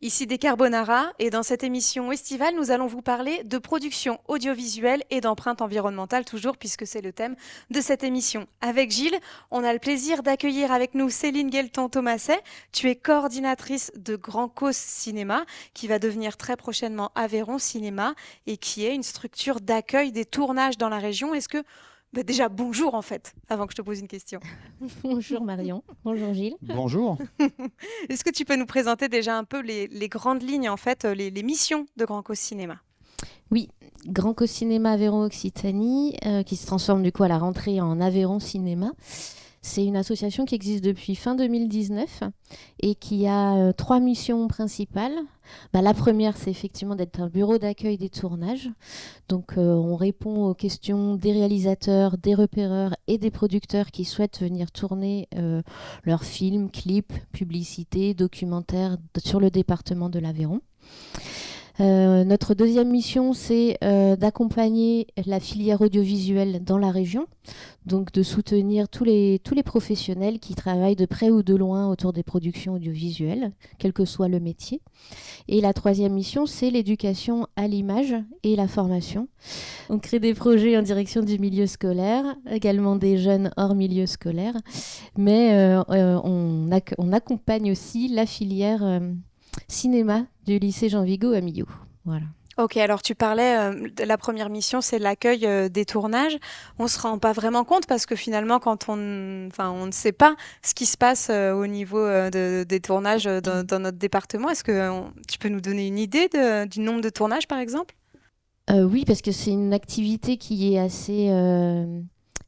Ici Décarbonara et dans cette émission estivale, nous allons vous parler de production audiovisuelle et d'empreinte environnementale toujours puisque c'est le thème de cette émission. Avec Gilles, on a le plaisir d'accueillir avec nous Céline Guelton-Thomaset. Tu es coordinatrice de Grand Cause Cinéma qui va devenir très prochainement Aveyron Cinéma et qui est une structure d'accueil des tournages dans la région. Est-ce que déjà bonjour en fait, avant que je te pose une question. Bonjour Marion, bonjour Gilles. Bonjour. Est-ce que tu peux nous présenter déjà un peu les grandes lignes, en fait, les missions de Grand Cause Cinéma? Oui, Grand Co Cinéma Aveyron Occitanie, qui se transforme du coup à la rentrée en Aveyron Cinéma. C'est une association qui existe depuis fin 2019 et qui a trois missions principales. La première, c'est effectivement d'être un bureau d'accueil des tournages. Donc, on répond aux questions des réalisateurs, des repéreurs et des producteurs qui souhaitent venir tourner leurs films, clips, publicités, documentaires sur le département de l'Aveyron. Notre deuxième mission, c'est d'accompagner la filière audiovisuelle dans la région, donc de soutenir tous les professionnels qui travaillent de près ou de loin autour des productions audiovisuelles, quel que soit le métier. Et la troisième mission, c'est l'éducation à l'image et la formation. On crée des projets en direction du milieu scolaire, également des jeunes hors milieu scolaire, mais on accompagne aussi la filière cinéma du lycée Jean Vigo à Millau. Voilà. Ok, alors tu parlais de la première mission, c'est l'accueil des tournages. On se rend pas vraiment compte parce que finalement, on ne sait pas ce qui se passe au niveau des tournages dans notre département. Est-ce que tu peux nous donner une idée du nombre de tournages, par exemple? Oui, parce que c'est une activité qui est assez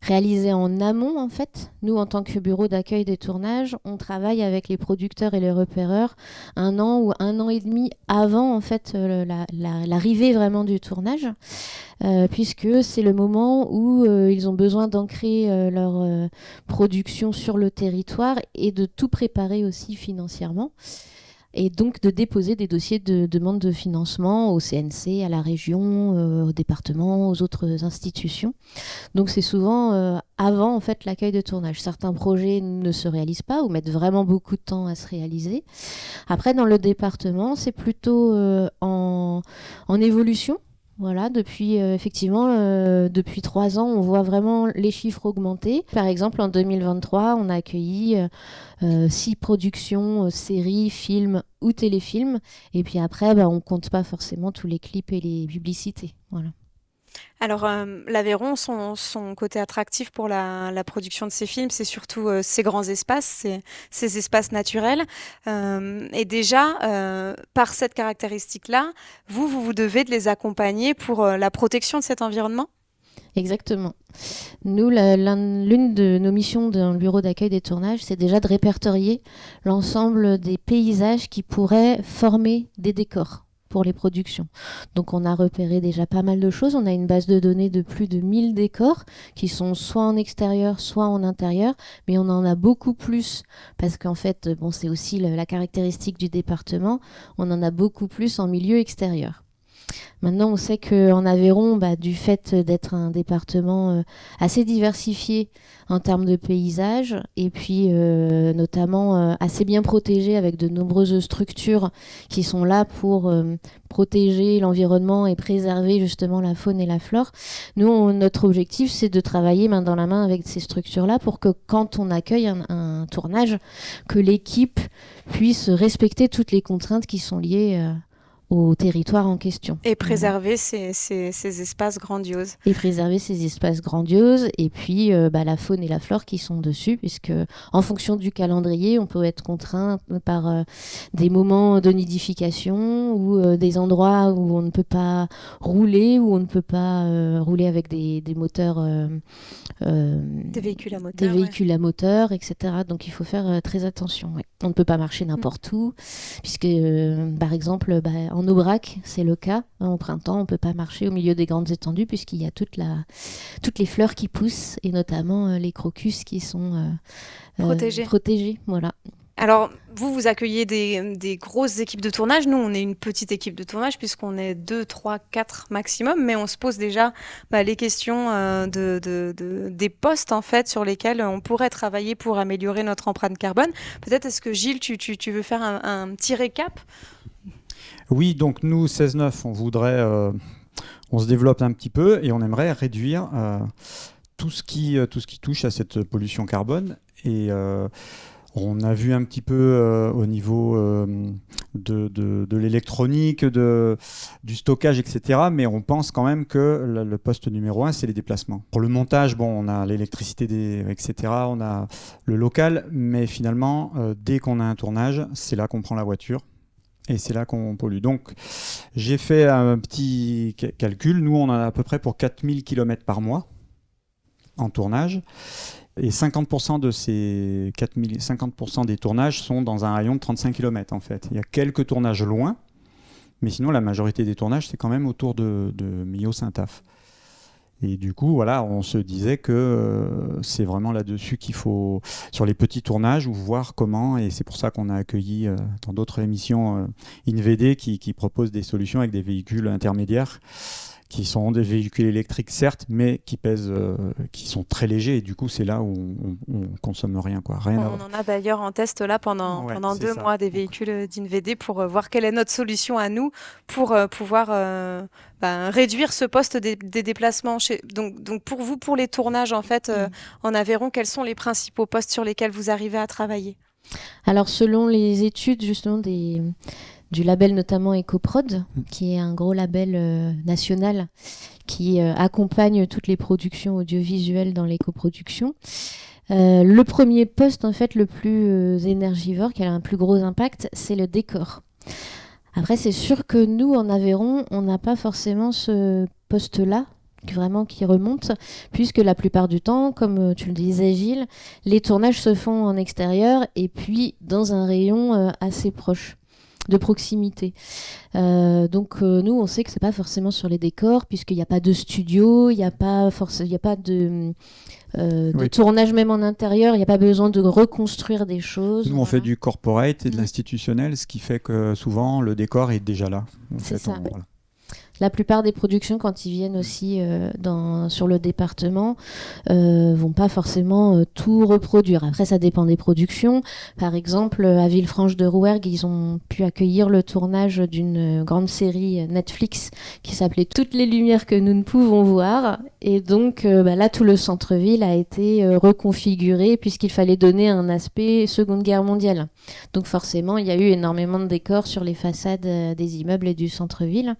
réalisée en amont, en fait. Nous, en tant que bureau d'accueil des tournages, on travaille avec les producteurs et les repéreurs 1 an ou 1 an et demi avant, en fait, l'arrivée vraiment du tournage, puisque c'est le moment où ils ont besoin d'ancrer leur production sur le territoire et de tout préparer aussi financièrement. Et donc de déposer des dossiers de demande de financement au CNC, à la région, au département, aux autres institutions. Donc c'est souvent avant en fait l'accueil de tournage. Certains projets ne se réalisent pas ou mettent vraiment beaucoup de temps à se réaliser. Après dans le département, c'est plutôt en évolution. Voilà, depuis 3 ans, on voit vraiment les chiffres augmenter. Par exemple, en 2023, on a accueilli 6 productions, séries, films ou téléfilms. Et puis après, on compte pas forcément tous les clips et les publicités. Voilà. Alors, l'Aveyron, son côté attractif pour la production de ces films, c'est surtout ces grands espaces, ces espaces naturels. Et déjà, par cette caractéristique-là, vous devez de les accompagner pour la protection de cet environnement? Exactement. Nous, l'une de nos missions dans le bureau d'accueil des tournages, c'est déjà de répertorier l'ensemble des paysages qui pourraient former des décors pour les productions. Donc on a repéré déjà pas mal de choses. On a une base de données de plus de 1000 décors qui sont soit en extérieur, soit en intérieur, mais on en a beaucoup plus parce qu'en fait, c'est aussi la caractéristique du département, on en a beaucoup plus en milieu extérieur. Maintenant, on sait qu'en Aveyron, du fait d'être un département assez diversifié en termes de paysages, et puis notamment assez bien protégé avec de nombreuses structures qui sont là pour protéger l'environnement et préserver justement la faune et la flore, notre objectif, c'est de travailler main dans la main avec ces structures-là pour que quand on accueille un tournage, que l'équipe puisse respecter toutes les contraintes qui sont liées au territoire en question. Et préserver ces espaces grandioses. Et préserver ces espaces grandioses et puis la faune et la flore qui sont dessus, puisque en fonction du calendrier, on peut être contraint par des moments de nidification ou des endroits où on ne peut pas rouler, où on ne peut pas rouler avec des moteurs... Des véhicules à moteur. Des véhicules à moteur, etc. Donc il faut faire très attention. Ouais. On ne peut pas marcher n'importe où, puisque par exemple, en Aubrac, c'est le cas. Au printemps, on ne peut pas marcher au milieu des grandes étendues, puisqu'il y a toutes les fleurs qui poussent, et notamment les crocus qui sont protégés. Voilà. Alors, vous accueillez des grosses équipes de tournage. Nous, on est une petite équipe de tournage puisqu'on est 2, 3, 4 maximum, mais on se pose déjà les questions des postes en fait sur lesquels on pourrait travailler pour améliorer notre empreinte carbone. Peut-être est-ce que Gilles, tu veux faire un petit récap Oui, donc nous, 16-9, on se développe un petit peu et on aimerait réduire tout ce qui touche à cette pollution carbone. Et on a vu un petit peu au niveau de l'électronique, du stockage, etc. Mais on pense quand même que le poste numéro un, c'est les déplacements. Pour le montage, bon, on a l'électricité, etc. On a le local. Mais finalement, dès qu'on a un tournage, c'est là qu'on prend la voiture. Et c'est là qu'on pollue. Donc, j'ai fait un petit calcul. Nous, on en a à peu près pour 4000 km par mois en tournage. Et 50% de ces 50% des tournages sont dans un rayon de 35 km en fait. Il y a quelques tournages loin, mais sinon la majorité des tournages c'est quand même autour de Millau-Saint-Aphe. Et du coup, voilà, on se disait que c'est vraiment là-dessus qu'il faut, sur les petits tournages, ou voir comment, et c'est pour ça qu'on a accueilli dans d'autres émissions InVD qui propose des solutions avec des véhicules intermédiaires qui sont des véhicules électriques certes, mais qui pèsent, qui sont très légers, et du coup c'est là où on consomme rien, quoi. Rien à On en a d'ailleurs en test là pendant 2 mois des véhicules d'InVD pour voir quelle est notre solution à nous pour pouvoir réduire ce poste des déplacements. Donc pour vous, pour les tournages en fait en Aveyron, quels sont les principaux postes sur lesquels vous arrivez à travailler? Alors, selon les études justement du label notamment EcoProd, qui est un gros label national qui accompagne toutes les productions audiovisuelles dans l'écoproduction. Le premier poste en fait le plus énergivore, qui a un plus gros impact, c'est le décor. Après, c'est sûr que nous, en Aveyron, on n'a pas forcément ce poste-là vraiment qui remonte, puisque la plupart du temps, comme tu le disais Gilles, les tournages se font en extérieur et puis dans un rayon assez proche, de proximité. Donc nous, on sait que c'est pas forcément sur les décors, puisqu'il n'y a pas de studio, il n'y a pas de tournage même en intérieur, il n'y a pas besoin de reconstruire des choses. Nous, on fait du corporate et de l'institutionnel, ce qui fait que souvent, le décor est déjà là. C'est ça. Voilà. La plupart des productions, quand ils viennent aussi sur le département, vont pas forcément tout reproduire. Après, ça dépend des productions. Par exemple, à Villefranche-de-Rouergue, ils ont pu accueillir le tournage d'une grande série Netflix qui s'appelait Toutes les lumières que nous ne pouvons voir. Et donc, là, tout le centre-ville a été reconfiguré puisqu'il fallait donner un aspect Seconde Guerre mondiale. Donc, forcément, il y a eu énormément de décors sur les façades des immeubles et du centre-ville.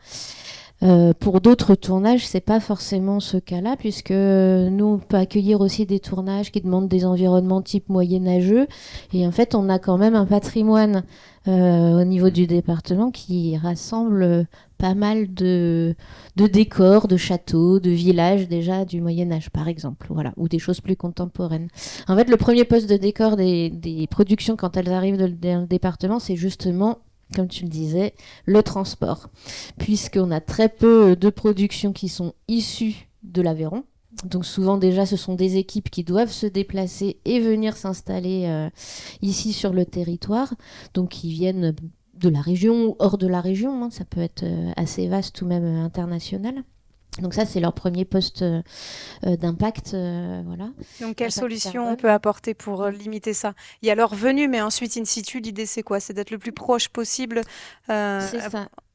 Pour d'autres tournages, c'est pas forcément ce cas-là, puisque nous, on peut accueillir aussi des tournages qui demandent des environnements type moyenâgeux. Et en fait, on a quand même un patrimoine au niveau du département qui rassemble pas mal de décors, de châteaux, de villages déjà du Moyen-Âge, par exemple, voilà, ou des choses plus contemporaines. En fait, le premier poste de décor des productions, quand elles arrivent dans le département, c'est justement, comme tu le disais, le transport, puisqu'on a très peu de productions qui sont issues de l'Aveyron. Donc souvent déjà ce sont des équipes qui doivent se déplacer et venir s'installer ici sur le territoire, donc qui viennent de la région ou hors de la région, hein. Ça peut être assez vaste ou même international. Donc ça, c'est leur premier poste d'impact. Voilà. Donc quelle solution on peut apporter pour limiter ça? Il y a leur venue, mais ensuite, in situ, l'idée, c'est quoi? C'est d'être le plus proche possible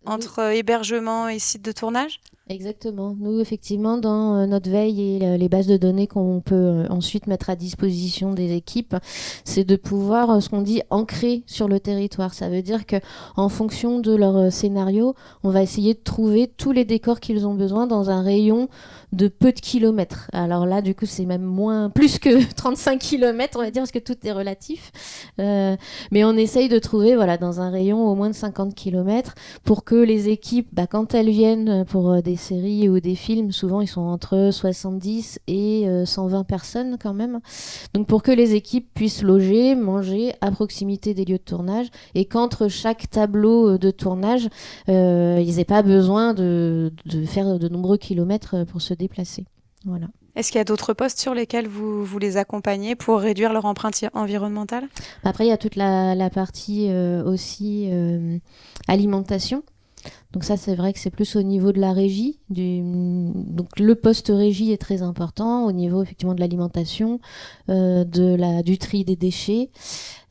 entre hébergement et site de tournage? Exactement. Nous, effectivement, dans notre veille et les bases de données qu'on peut ensuite mettre à disposition des équipes, c'est de pouvoir, ce qu'on dit, ancrer sur le territoire. Ça veut dire que, en fonction de leur scénario, on va essayer de trouver tous les décors qu'ils ont besoin dans un rayon de peu de kilomètres. Alors là, du coup, c'est même plus que 35 kilomètres, on va dire, parce que tout est relatif. Mais on essaye de trouver, voilà, dans un rayon au moins de 50 kilomètres pour que les équipes, quand elles viennent pour des séries ou des films, souvent ils sont entre 70 et 120 personnes quand même. Donc pour que les équipes puissent loger, manger à proximité des lieux de tournage et qu'entre chaque tableau de tournage, ils n'aient pas besoin de faire de nombreux kilomètres pour se déplacer. Voilà. Est-ce qu'il y a d'autres postes sur lesquels vous les accompagnez pour réduire leur empreinte environnementale? Après, il y a toute la partie aussi alimentation. Donc ça, c'est vrai que c'est plus au niveau de la régie. Donc le poste régie est très important au niveau effectivement de l'alimentation, du tri des déchets.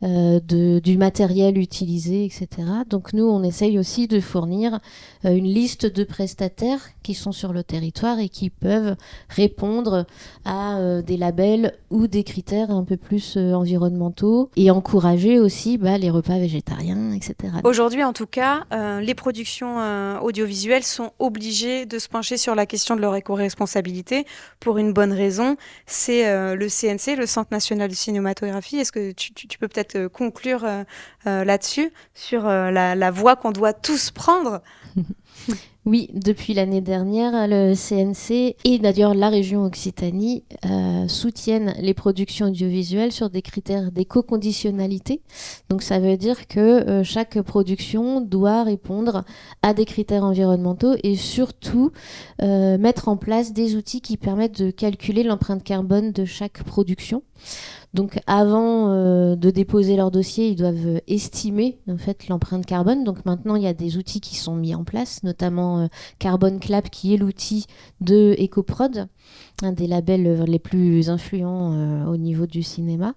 du matériel utilisé, etc. Donc nous, on essaye aussi de fournir une liste de prestataires qui sont sur le territoire et qui peuvent répondre à des labels ou des critères un peu plus environnementaux et encourager aussi les repas végétariens, etc. Aujourd'hui, en tout cas, les productions audiovisuelles sont obligées de se pencher sur la question de leur éco-responsabilité pour une bonne raison. C'est le CNC, le Centre national de cinématographie. Est-ce que tu peux peut-être conclure là-dessus, sur la voie qu'on doit tous prendre? Oui, depuis l'année dernière, le CNC et d'ailleurs la région Occitanie soutiennent les productions audiovisuelles sur des critères d'éco-conditionnalité. Donc ça veut dire que chaque production doit répondre à des critères environnementaux et surtout mettre en place des outils qui permettent de calculer l'empreinte carbone de chaque production. Donc avant de déposer leur dossier, ils doivent estimer en fait l'empreinte carbone. Donc maintenant, il y a des outils qui sont mis en place, notamment Carbon Clap, qui est l'outil de EcoProd, un des labels les plus influents au niveau du cinéma.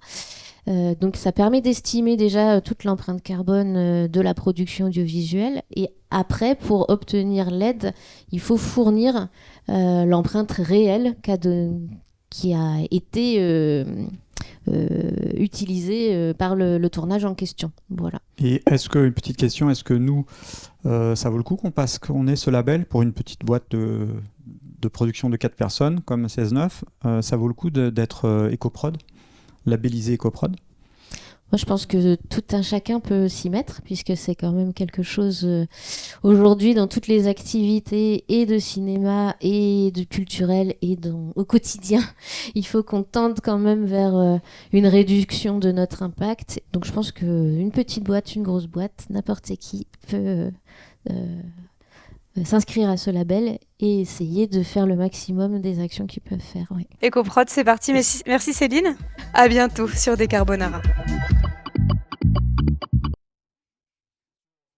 Donc ça permet d'estimer déjà toute l'empreinte carbone de la production audiovisuelle. Et après, pour obtenir l'aide, il faut fournir l'empreinte réelle qui a été utilisé par le tournage en question. Voilà. Et une petite question, est-ce que nous, ça vaut le coup qu'on ait ce label pour une petite boîte de production de 4 personnes comme 16-9, ça vaut le coup d'être EcoProd, labellisé EcoProd? Moi, je pense que tout un chacun peut s'y mettre, puisque c'est quand même quelque chose aujourd'hui dans toutes les activités et de cinéma et de culturel et au quotidien. Il faut qu'on tende quand même vers une réduction de notre impact. Donc, je pense qu'une petite boîte, une grosse boîte, n'importe qui peut s'inscrire à ce label et essayer de faire le maximum des actions qu'ils peuvent faire. Oui. EcoProd, c'est parti. Merci Céline. À bientôt sur Décarbonara.